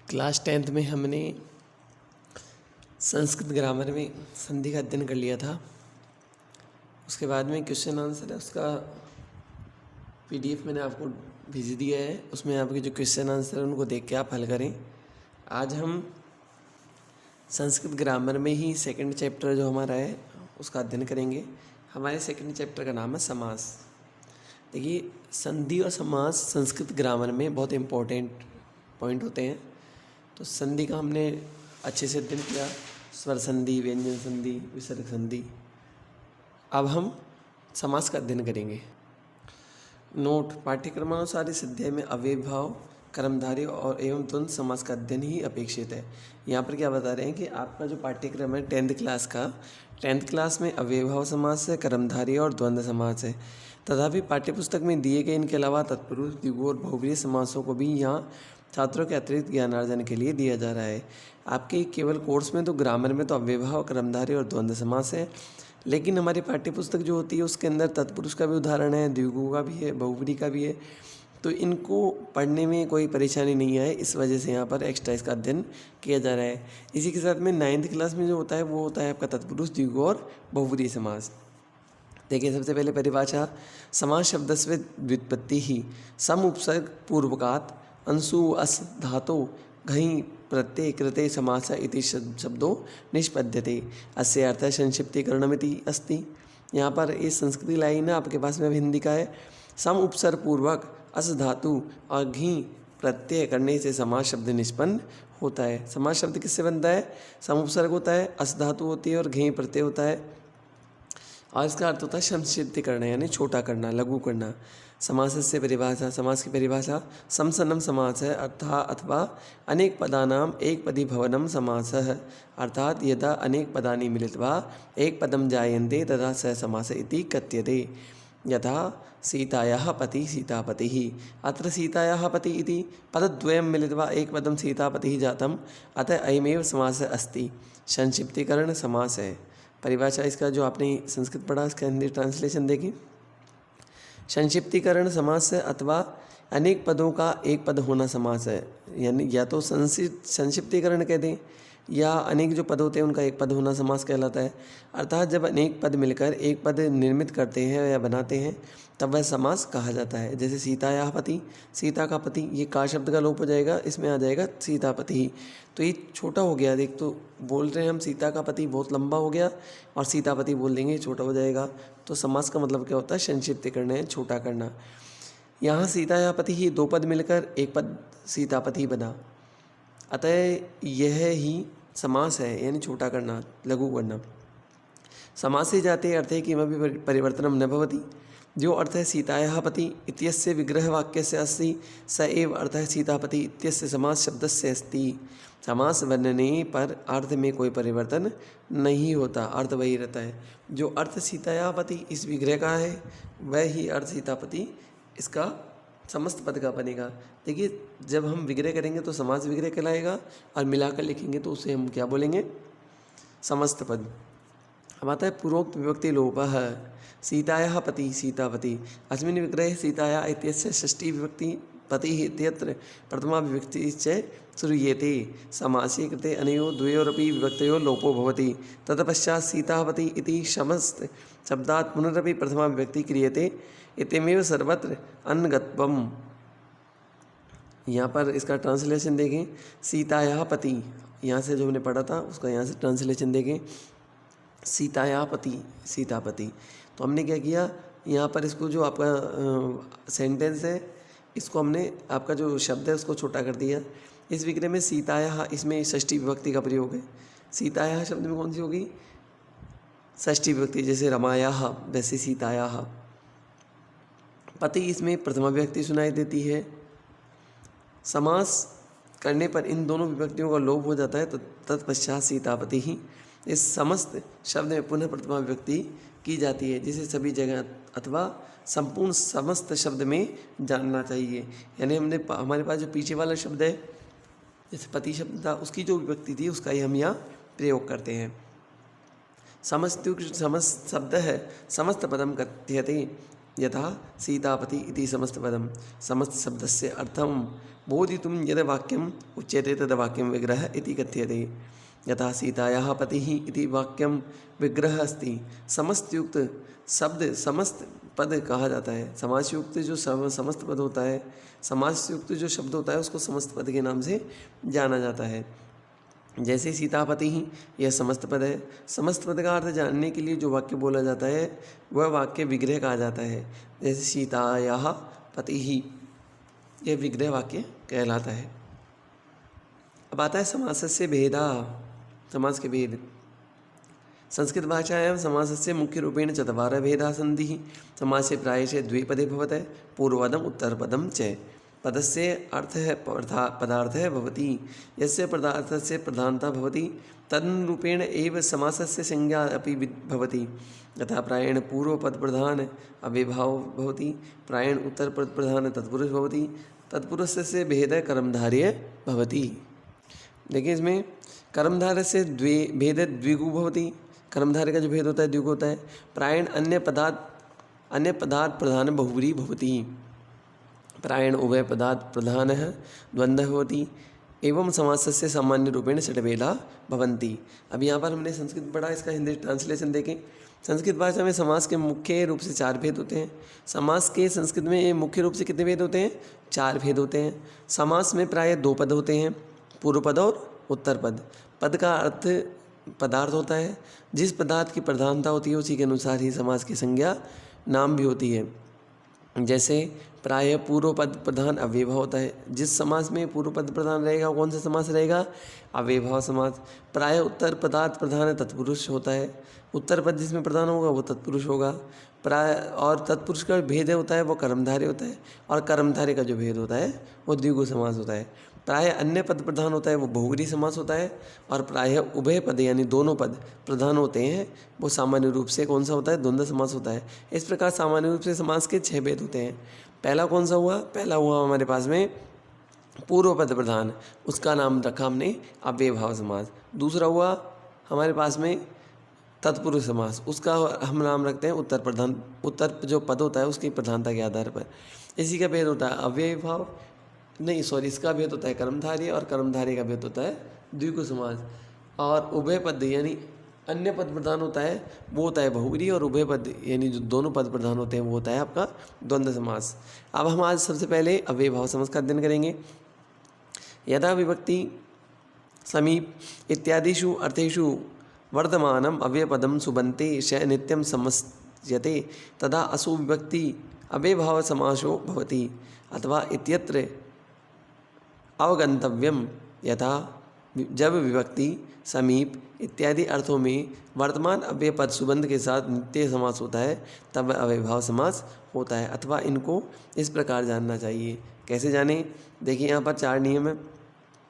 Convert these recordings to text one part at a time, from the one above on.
Class 10th में हमने Sanskrit grammar में संधि का अध्ययन कर लिया था। उसके बाद में क्वेश्चन आंसर है, उसका पीडीएफ मैंने आपको भेज दिया है। उसमें आपके जो क्वेश्चन आंसर है उनको देख के आप हल करें। आज हम संस्कृत ग्रामर में ही सेकंड चैप्टर जो हमारा है उसका अध्ययन करेंगे। हमारे सेकंड चैप्टर का नाम है समास। देखिए, संधि और समास संस्कृत ग्रामर में बहुत इम्पोर्टेंट पॉइंट होते हैं। तो संधि का हमने अच्छे से अध्ययन किया, स्वर संधि, व्यंजन संधि, विसर्ग संधि। अब हम समास का अध्ययन करेंगे। नोट: पाठ्यक्रमानुसार इस अध्याय में अव्ययभाव, कर्मधारय और एवं द्वंद्व समास का अध्ययन ही अपेक्षित है। यहाँ पर क्या बता रहे हैं कि आपका जो पाठ्यक्रम है 10th क्लास का, 10th क्लास में अव्ययभाव समास है, कर्मधारय और द्वंद्व समास है। तथापि पाठ्यपुस्तक में दिए गए इनके अलावा तत्पुरुष, द्विगु और बहुव्रीहि समासों को भी यहाँ छात्रों के अतिरिक्त ज्ञानार्जन के लिए दिया जा रहा है। आपके केवल कोर्स में तो ग्रामर में तो अव्ययभाव, कर्मधारय और द्वंद्व समास है, लेकिन हमारी पाठ्यपुस्तक जो होती है उसके अंदर तत्पुरुष का भी उदाहरण है, द्विगु का भी है, बहुव्रीहि का भी है। तो इनको पढ़ने में कोई परेशानी नहीं आए, इस वजह से यहाँ पर एक्स्ट्रा इसका अध्ययन किया जा रहा है। इसी के साथ में 9th क्लास में जो होता है वो होता है आपका तत्पुरुष, द्विगु और बहुव्रीहि समास। देखिए, सबसे पहले परिभाषा: समास शब्दस्य व्युत्पत्ति ही सम उपसर्ग पूर्वकात् अंशु अस धातो घञि प्रत्यय कृते समास इति शब्दों निष्पद्यते। अस्य अर्थः संक्षिप्तीकरणमिति अस्ति। यहाँ पर ये संस्कृत लाइन है, आपके पास में हिंदी का है। सम उपसर्ग पूर्वक अस धातु और घी प्रत्यय करने से समास शब्द निष्पन्न होता है। समास शब्द किससे बनता है? सम उपसर्ग होता है, अस धातु होती है और घी प्रत्यय होता है, और इसका अर्थ होता है संक्षिप्त करना, यानी छोटा करना, लघु करना। समासस्य परिभाषा: समास की परिभाषा समसन्नम समास है अथवा अनेक पदानाम एक पदी भवनम समासः, अर्थात यदा अनेक पदानि मिलित्वा एक पदम जायन्ते तदा स समास इति कथ्यते। यथा सीतायाः पति सीतापतिः, अत्र सीतायाः पति इति पदद्वयं मिलित्वा एक पदम सीतापतिः जातम्, अतः अयमेव समासः अस्ति। संक्षिप्तीकरण समास है। परिभाषा इसका जो आपने संस्कृत पढ़ा इसका हिंदी ट्रांसलेशन देखिए। संक्षिप्तीकरण समास है अथवा अनेक पदों का एक पद होना समास है, यानी या तो संक्षिप्तीकरण कह दें या अनेक जो पद होते हैं उनका एक पद होना समास कहलाता है। अर्थात जब अनेक पद मिलकर एक पद निर्मित करते हैं या बनाते हैं तब वह समास कहा जाता है। जैसे सीतायाः पति, सीता का पति, ये का शब्द का लोप हो जाएगा, इसमें आ जाएगा सीतापति। तो ये छोटा हो गया, देख तो बोल रहे हैं हम सीता का पति बहुत लंबा हो गया और सीतापति बोल देंगे छोटा हो जाएगा। तो समास का मतलब क्या होता है? संक्षिप्त करना है, छोटा करना। यहाँ सीतायाः पति ही दो पद मिलकर एक पद सीतापति बना, अतः यह ही समास है, यानी छोटा करना, लघु करना। समास से जाते अर्थ है किमपि परिवर्तनम न भवति। जो अर्थ है सीतायाः पति इत्यस्य विग्रह वाक्यस्य अस्ति स एव अर्थः सीतापति इत्यस्य समास शब्दस्य अस्ति। समास बनने पर अर्थ में कोई परिवर्तन नहीं होता, अर्थ वही रहता है। जो अर्थ सीतायाः पति इस विग्रह का है वह ही अर्थ सीतापति इसका समस्त पद का बनेगा। देखिए, जब हम विग्रह करेंगे तो समास विग्रह कहलाएगा और मिलाकर लिखेंगे तो उसे हम क्या बोलेंगे? समस्त पद। अब आता है पूर्वोक्त विभक्ति लोपः। सीतायाः पति सीतापति, अस्मिन् विग्रहे सीतायाः इत्यस्य षष्ठी विभक्ति पतिः इत्यत्र प्रथमा विभक्ति च श्रूयेते। समासे कृते अनयोः द्वयोरपि विभक्तयोः लोपो भवति। ततपश्चात् सीताः पति इति समस्त शब्दात् पुनरपि प्रथमा विभक्ति क्रियते। इत्यमेव सर्वत्र अन्नगत्वम्। यहाँ पर इसका ट्रांसलेशन देखें, सीतायाः पति, यहाँ से जो हमने पढ़ा था उसका यहाँ से ट्रांसलेशन देखें, सीतायाः पति सीतापति। तो हमने क्या किया, यहाँ पर इसको जो आपका सेंटेंस है इसको हमने आपका जो शब्द है उसको छोटा कर दिया। इस विग्रह में सीतायाः, इसमें षष्ठी विभक्ति का प्रयोग है। सीतायाः शब्द में कौन सी होगी? षष्ठी विभक्ति, जैसे रमायाः वैसे सीतायाः। पति इसमें प्रथमा विभक्ति सुनाई देती है। समास करने पर इन दोनों विभक्तियों का लोप हो जाता है, तो तत्पश्चात सीतापति ही इस समस्त शब्द में पुनः प्रथमा विभक्ति की जाती है, जिसे सभी जगह अथवा संपूर्ण समस्त शब्द में जानना चाहिए। यानी हमारे पास जो पीछे वाला शब्द है, जैसे पति शब्द था, उसकी जो विभक्ति थी उसका ही हम यहाँ प्रयोग करते हैं। समस्त शब्द है समस्त पदम कथ्यते। यथा सीतापति इति समस्तपदं समस्तशब्दस्य अर्थं बोधितुं यद् वाक्यम् उच्यते तद् वाक्यं विग्रह इति कथ्यते। यथा सीतायाः पतिः इति वाक्यं विग्रह अस्ति। समस्तयुक्त शब्द समस्त पद कहा जाता है। समासयुक्त जो समस्त पद होता है, समासयुक्त जो शब्द होता है उसको समस्त पद के नाम से जाना जाता है। जैसे सीतापति ही यह समस्त पद है। समस्त पद का अर्थ जानने के लिए जो वाक्य बोला जाता है वह वाक्य विग्रह कहा जाता है। जैसे सीतायाः पति ही, यह विग्रह वाक्य कहलाता है। अब आता है समासस्य भेदा, समास के भेद। संस्कृत भाषायां समासस्य मुख्यरूपेण चत्वारः भेदाः सन्ति। समासे प्रायशः द्वे पदे भवतः, पूर्वपदम् उत्तरपदं च। पदस्य अर्थः पदार्थः भवति, यस्य पदार्थस्य प्रधानता भवति तदनुरूपेण एव समासस्य संज्ञा अपि भवति। यथा प्रायेण पूर्वपदप्रधान अव्ययभावो भवति, प्रायेण उत्तरपदप्रधान तत्पुरुष भवति, तत्पुरुषस्य भेदः कर्मधारय भवति। देखिए इसमें कर्मधारस्य भेदः द्विगु भवति। कर्मधारय का जो भेद होता है द्विगु होता है। प्रायेण अन्य पदार्थ प्रधान बहुव्रीहि भवति, प्रायेण उभय पदार्थ प्रधानः द्वन्द्वः भवति। एवं समासस्य सामान्य रूपेण षट् भेदाः भवन्ति। अब यहाँ पर हमने संस्कृत पढ़ा, इसका हिंदी ट्रांसलेशन देखें। संस्कृत भाषा में समास के मुख्य रूप से 4 भेद होते हैं। समास के संस्कृत में मुख्य रूप से कितने भेद होते हैं? 4 भेद होते हैं। समास में प्रायः 2 पद होते हैं, पूर्व पद और उत्तर पद। पद का अर्थ पदार्थ होता है। जिस पदार्थ की प्रधानता होती है उसी के अनुसार ही समास की संज्ञा नाम भी होती है। जैसे प्रायः पूर्व पद प्रधान अव्ययभाव होता है। जिस समास में पूर्व पद प्रधान रहेगा वो कौन सा समास रहेगा? अव्ययभाव समास। प्रायः उत्तर पदार्थ प्रधान तत्पुरुष होता है। उत्तर पद जिसमें प्रधान होगा वो तत्पुरुष होगा। प्राय और तत्पुरुष का भेद होता है वो कर्मधारय होता है, और कर्मधारय का जो भेद होता है वो द्विगु समास होता है। प्रायः अन्य पद प्रधान होता है वो बहुव्रीहि समास होता है, और प्रायः उभय पद यानी दोनों पद प्रधान होते हैं वो सामान्य रूप से कौन सा होता है? द्वंद्व समास होता है। इस प्रकार सामान्य रूप से समास के 6 भेद होते हैं। पहला कौन सा हुआ? पहला हुआ हमारे पास में पूर्व पद प्रधान, उसका नाम रखा हमने अव्ययभाव समास। दूसरा हुआ हमारे पास में तत्पुरुष समास, उसका हम नाम रखते हैं उत्तर प्रधान। उत्तर जो पद होता है उसकी प्रधानता के आधार पर। इसी का भेद होता है अव्ययभाव, नहीं सॉरी, इसका भेद होता है कर्मधारय, और कर्मधारय का भेद होता है द्विगु समास। और उभय पद यानी अन्य पद प्रधान होता है वो होता है बहुव्रीहि, और उभय पद यानी जो दोनों पद प्रधान होते हैं वो होता है आपका द्वंद्व समास। अब हम आज सबसे पहले अव्ययभाव समास का अध्ययन करेंगे। यदा विभक्ति समीप इत्यादिषु अर्थेषु वर्तमानम अव्ययपदम सुबन्ते श नित्यं समस्यते तदा असु विभक्ति अव्ययभाव समासो भवति। अथवा इत्यत्र अवगंतव्यम यथा जब विभक्ति समीप इत्यादि अर्थों में वर्तमान अव्यय पद सुबंध के साथ नित्य समास होता है तब अव्ययभाव समास होता है। अथवा इनको इस प्रकार जानना चाहिए। कैसे जाने? देखिए यहाँ पर 4 नियम है।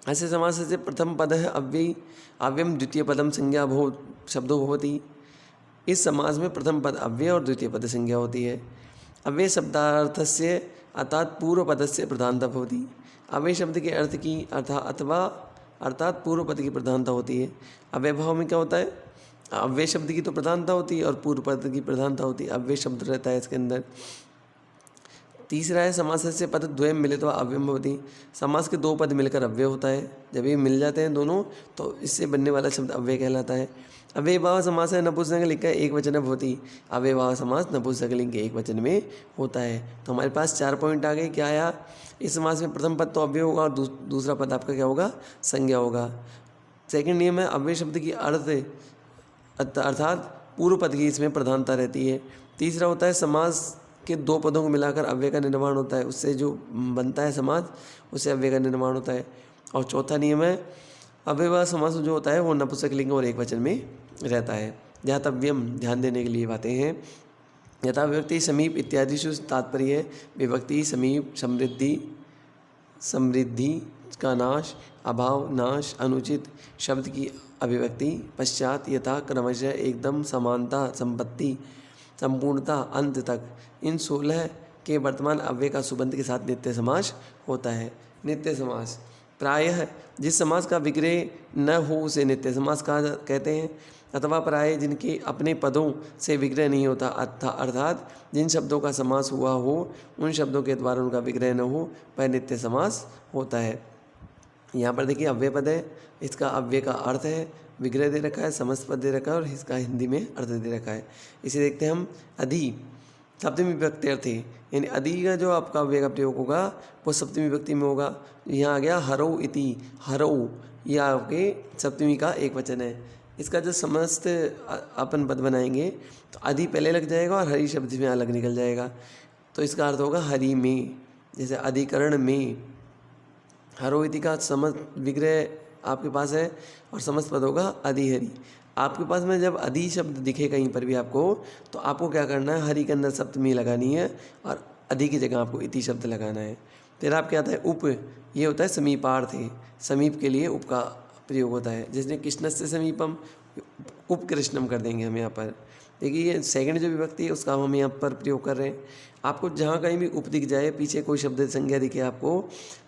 ऐसे समास से प्रथम पद है अव्ययम, द्वितीय पदम संज्ञा शब्दों भवति। इस समास में प्रथम पद अव्यय और द्वितीय पद संज्ञा होती है। अव्यय शब्दार्थस्य अर्थात पूर्व पदस्य प्रधानता भवति। अव्यय शब्द के अर्थ की अर्थात पूर्व पद की प्रधानता होती है। अव्ययभाव में क्या होता है? अव्यय शब्द की तो प्रधानता होती है और पूर्व पद की प्रधानता होती है। अव्यय शब्द रहता है इसके अंदर। तीसरा है समासस्य पद द्वयम मिलित्वा अव्ययम भवति। समास के 2 पद मिलकर अव्यय होता है। जब ये मिल जाते हैं दोनों तो इससे बनने वाला शब्द अव्यय कहलाता है। अव्ययभाव समास है नपुंसकलिंग का एकवचन भवति। अव्ययभाव समास नपुंसकलिंग के एकवचन में होता है। तो हमारे पास 4 पॉइंट आ गए। क्या आया? इस समास में प्रथम पद तो अव्यय होगा और दूसरा पद आपका क्या होगा? संज्ञा होगा। सेकंड नियम है अव्यय शब्द की अर्थात पूर्व पद की इसमें प्रधानता रहती है। तीसरा होता है समास के 2 पदों को मिलाकर अव्यय का निर्माण होता है, उससे जो बनता है समास उससे अव्यय का निर्माण होता है। और चौथा नियम है अव्ययभाव समास जो होता है वो नपुंसकलिंग और एकवचन में रहता है। ध्यातव्यम, ध्यान देने के लिए बातें हैं। यथा विभक्ति समीप इत्यादिषु तात्पर्य है विभक्ति समीप समृद्धि का नाश, अभाव नाश, अनुचित शब्द की अभिव्यक्ति, पश्चात, यथा, क्रमशः, एकदम, समानता, संपत्ति, संपूर्णता, अंत तक। इन 16 के वर्तमान अव्यय का सुबंध के साथ नित्य समास होता है। नित्य समास प्रायः जिस समास का विग्रह न हो उसे नित्य समास कहा कहते हैं, अथवा प्राय जिनके अपने पदों से विग्रह नहीं होता, अर्थात जिन शब्दों का समास हुआ हो उन शब्दों के द्वारा उनका विग्रह न हो वह नित्य समास होता है। यहाँ पर देखिए अव्यय पद है, इसका अव्यय का अर्थ है, विग्रह दे रखा है, समस्त पद दे रखा है और इसका हिंदी में अर्थ दे रखा है। इसे देखते हैं हम। अधि सप्तमी विभक्ति अर्थ है, यानी अधि का जो आपका अव्यय का प्रयोग होगा वो सप्तमी विभक्ति में होगा। यहाँ आ गया हरौ इति, हरौ ये आपके सप्तमी का एक वचन है। इसका जो समस्त अपन पद बनाएंगे तो अधि पहले लग जाएगा और हरि शब्द में अलग निकल जाएगा, तो इसका अर्थ होगा हरि में, जैसे अधिकरण में। हरो इति का समस्त विग्रह आपके पास है और समस्त पद होगा अधिहरि। आपके पास में जब अधि शब्द दिखे कहीं पर भी आपको, तो आपको क्या करना है, हरि के अंदर सप्तमी लगानी है और अधि की जगह आपको इति शब्द लगाना है। फिर आपके आता है उप, ये होता है समीपार्थ है, समीप के लिए उप का प्रयोग होता है। जिसने कृष्ण से समीपम, उप कृष्णम कर देंगे हम यहाँ पर। देखिए ये सेकंड जो विभक्ति है उसका हम यहाँ पर प्रयोग कर रहे हैं। आपको जहाँ कहीं भी उप दिख जाए, पीछे कोई शब्द संज्ञा दिखे आपको,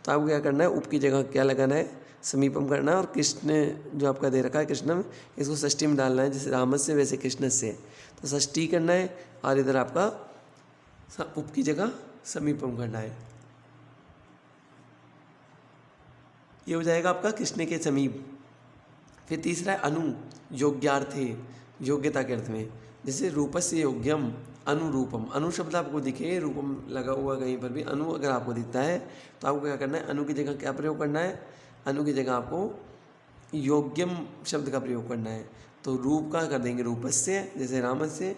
तो आपको क्या करना है, उप की जगह क्या लगाना है, समीपम करना है। और कृष्ण जो आपका दे रखा है कृष्णम, इसको षष्ठी में डालना है, जैसे रामस्य वैसे कृष्ण से, तो षष्ठी करना है और इधर आपका उप की जगह समीपम करना है। ये हो जाएगा आपका कृष्ण के समीप। फिर तीसरा है अनु, योग्यार्थे, योग्यता के अर्थ में। जैसे रूपस्य योग्यम अनुरूपम, अनु शब्द आपको दिखे, रूपम लगा हुआ कहीं पर भी, अनु अगर आपको दिखता है तो आपको क्या करना है, अनु की जगह क्या प्रयोग करना है, अनु की जगह आपको योग्यम शब्द का प्रयोग करना है। तो रूप का कर देंगे रूपस्य, जैसे रामस्य,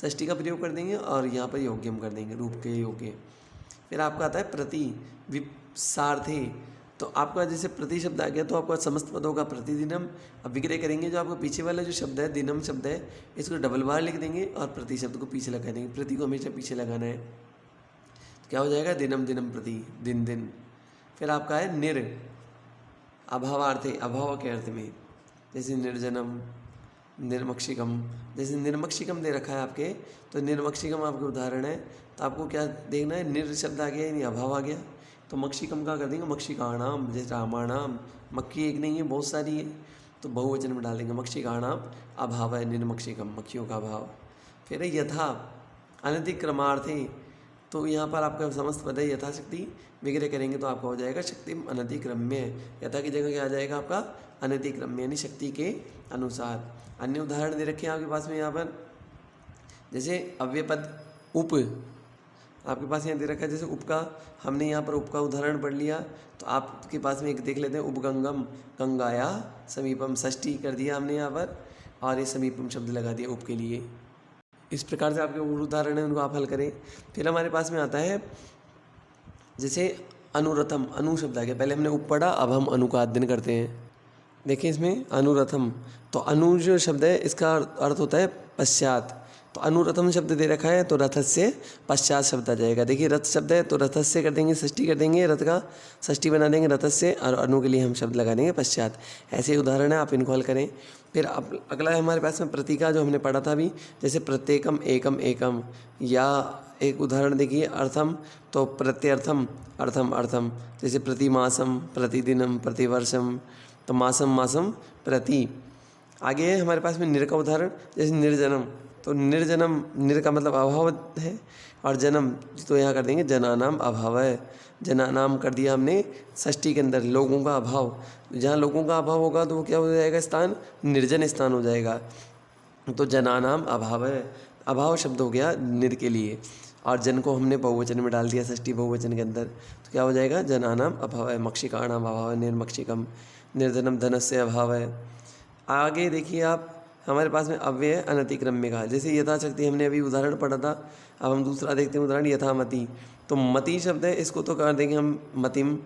षष्ठी का प्रयोग कर देंगे और यहाँ पर योग्यम कर देंगे, रूप के योग्य। फिर आपका आता है प्रति विप्सार्थे, तो आपका जैसे प्रति शब्द आ गया तो आपका समस्त पदों का प्रतिदिनम। अब विग्रह करेंगे, जो आपका पीछे वाला जो शब्द है दिनम शब्द है, इसको डबल बार लिख देंगे और प्रति शब्द को पीछे लगा देंगे, प्रति को हमेशा पीछे लगाना है। तो क्या हो जाएगा, दिनम दिनम प्रति, दिन दिन। फिर आपका है निर, अभावार्थे, अभाव के अर्थ में, जैसे निर्जनम, निर्मक्षिकम। जैसे निर्मक्षिकम दे रखा है आपके, तो निर्मक्षिकम आपके उदाहरण है, तो आपको क्या देखना है, निर शब्द आ गया यानी अभाव आ गया, तो मक्षिकम का कर देंगे मक्षिकाणाम, जैसे रामाणाम, मक्खी एक नहीं है बहुत सारी है, तो बहुवचन में डाल देंगे मक्षिकाणाम अभाव है, निर्मक्षिकम, मक्खियों का अभाव। फिर यथा अनतिक्रमार्थे, तो यहाँ पर आपका समस्त पद है यथाशक्ति, विग्रह करेंगे तो आपका हो जाएगा शक्तिम अनतिक्रम्य। यथा की जगह क्या आ जाएगा आपका अनतिक्रम्य, यानी शक्ति के अनुसार। अन्य उदाहरण दे रखे हैं आपके पास में यहाँ पर, जैसे अव्यपद उप आपके पास यहाँ दे रखा है, जैसे उप का हमने यहाँ पर उप का उदाहरण पढ़ लिया, तो आपके पास में एक देख लेते हैं, उपगंगम, गंगाया समीपम, षष्ठी कर दिया हमने यहाँ पर और ये समीपम शब्द लगा दिया उप के लिए। इस प्रकार से आपके उदाहरण है, उनको आप हल करें। फिर हमारे पास में आता है जैसे अनुरथम, अनु शब्द आ गया, पहले हमने उप पढ़ा, अब हम अनु का अध्ययन करते हैं। देखिए इसमें अनुरथम, तो अनु जो शब्द है इसका अर्थ होता है पश्चात, तो अनुरथम शब्द दे रखा है तो रथ से पश्चात शब्द आ जाएगा। देखिए रथ शब्द है तो रथ से कर देंगे, षष्ठी कर देंगे, रथ का षष्ठी बना देंगे रथ से, और अनु के लिए हम शब्द लगा देंगे पश्चात। ऐसे उदाहरण है, आप इनको हल करें। फिर अगला है हमारे पास में प्रति का, जो हमने पढ़ा था अभी, जैसे प्रत्येकम एकम एकम, या एक उदाहरण देखिए अर्थम, तो प्रत्यर्थम अर्थम अर्थम, जैसे प्रतिमासम प्रतिदिनम प्रतिवर्षम, तो मासम मासम प्रति। आगे है हमारे पास में निर का उदाहरण, जैसे निर्जनम, तो निर्जनम, निर का मतलब अभाव है, और जन्म तो यहाँ कर देंगे जनानाम अभाव है, जनानाम कर दिया हमने षष्ठी के अंदर, लोगों का अभाव, जहाँ लोगों का अभाव होगा तो वो क्या हो जाएगा, स्थान निर्जन स्थान हो जाएगा, तो जनानाम अभाव है, अभाव शब्द हो गया निर के लिए, और जन को हमने बहुवचन में डाल दिया षष्ठी बहुवचन के अंदर, तो क्या हो जाएगा, जनानाम अभाव है, मक्षिकाणाम अभाव है, निर्मक्षिकम, निर्धनम धनस्य अभाव है। आगे देखिए आप हमारे पास में अव्यय अनतिक्रम्य का, जैसे यथाशक्ति हमने अभी उदाहरण पढ़ा था, अब हम दूसरा देखते हैं उदाहरण यथामति, तो मति शब्द है, इसको तो कर देंगे हम मतिम,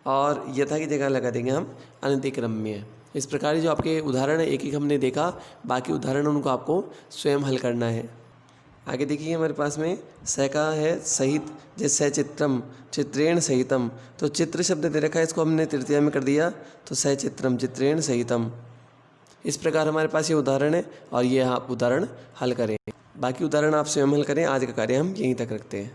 और यथा की जगह लगा देंगे हम अनतिक्रम्य। इस प्रकार जो आपके उदाहरण है एक एक हमने देखा, बाकी उदाहरण उनको आपको स्वयं हल करना है। आगे देखिए हमारे पास में स का है सहित, जैसे सचित्रम चित्रेण सहितम, तो चित्र शब्द दे रखा है, इसको हमने तृतीया में कर दिया, तो सचित्रम चित्रेण सहितम। इस प्रकार हमारे पास ये उदाहरण है और ये आप उदाहरण हल करें, बाकी उदाहरण आप स्वयं हल करें। आज का कार्य हम यहीं तक रखते हैं।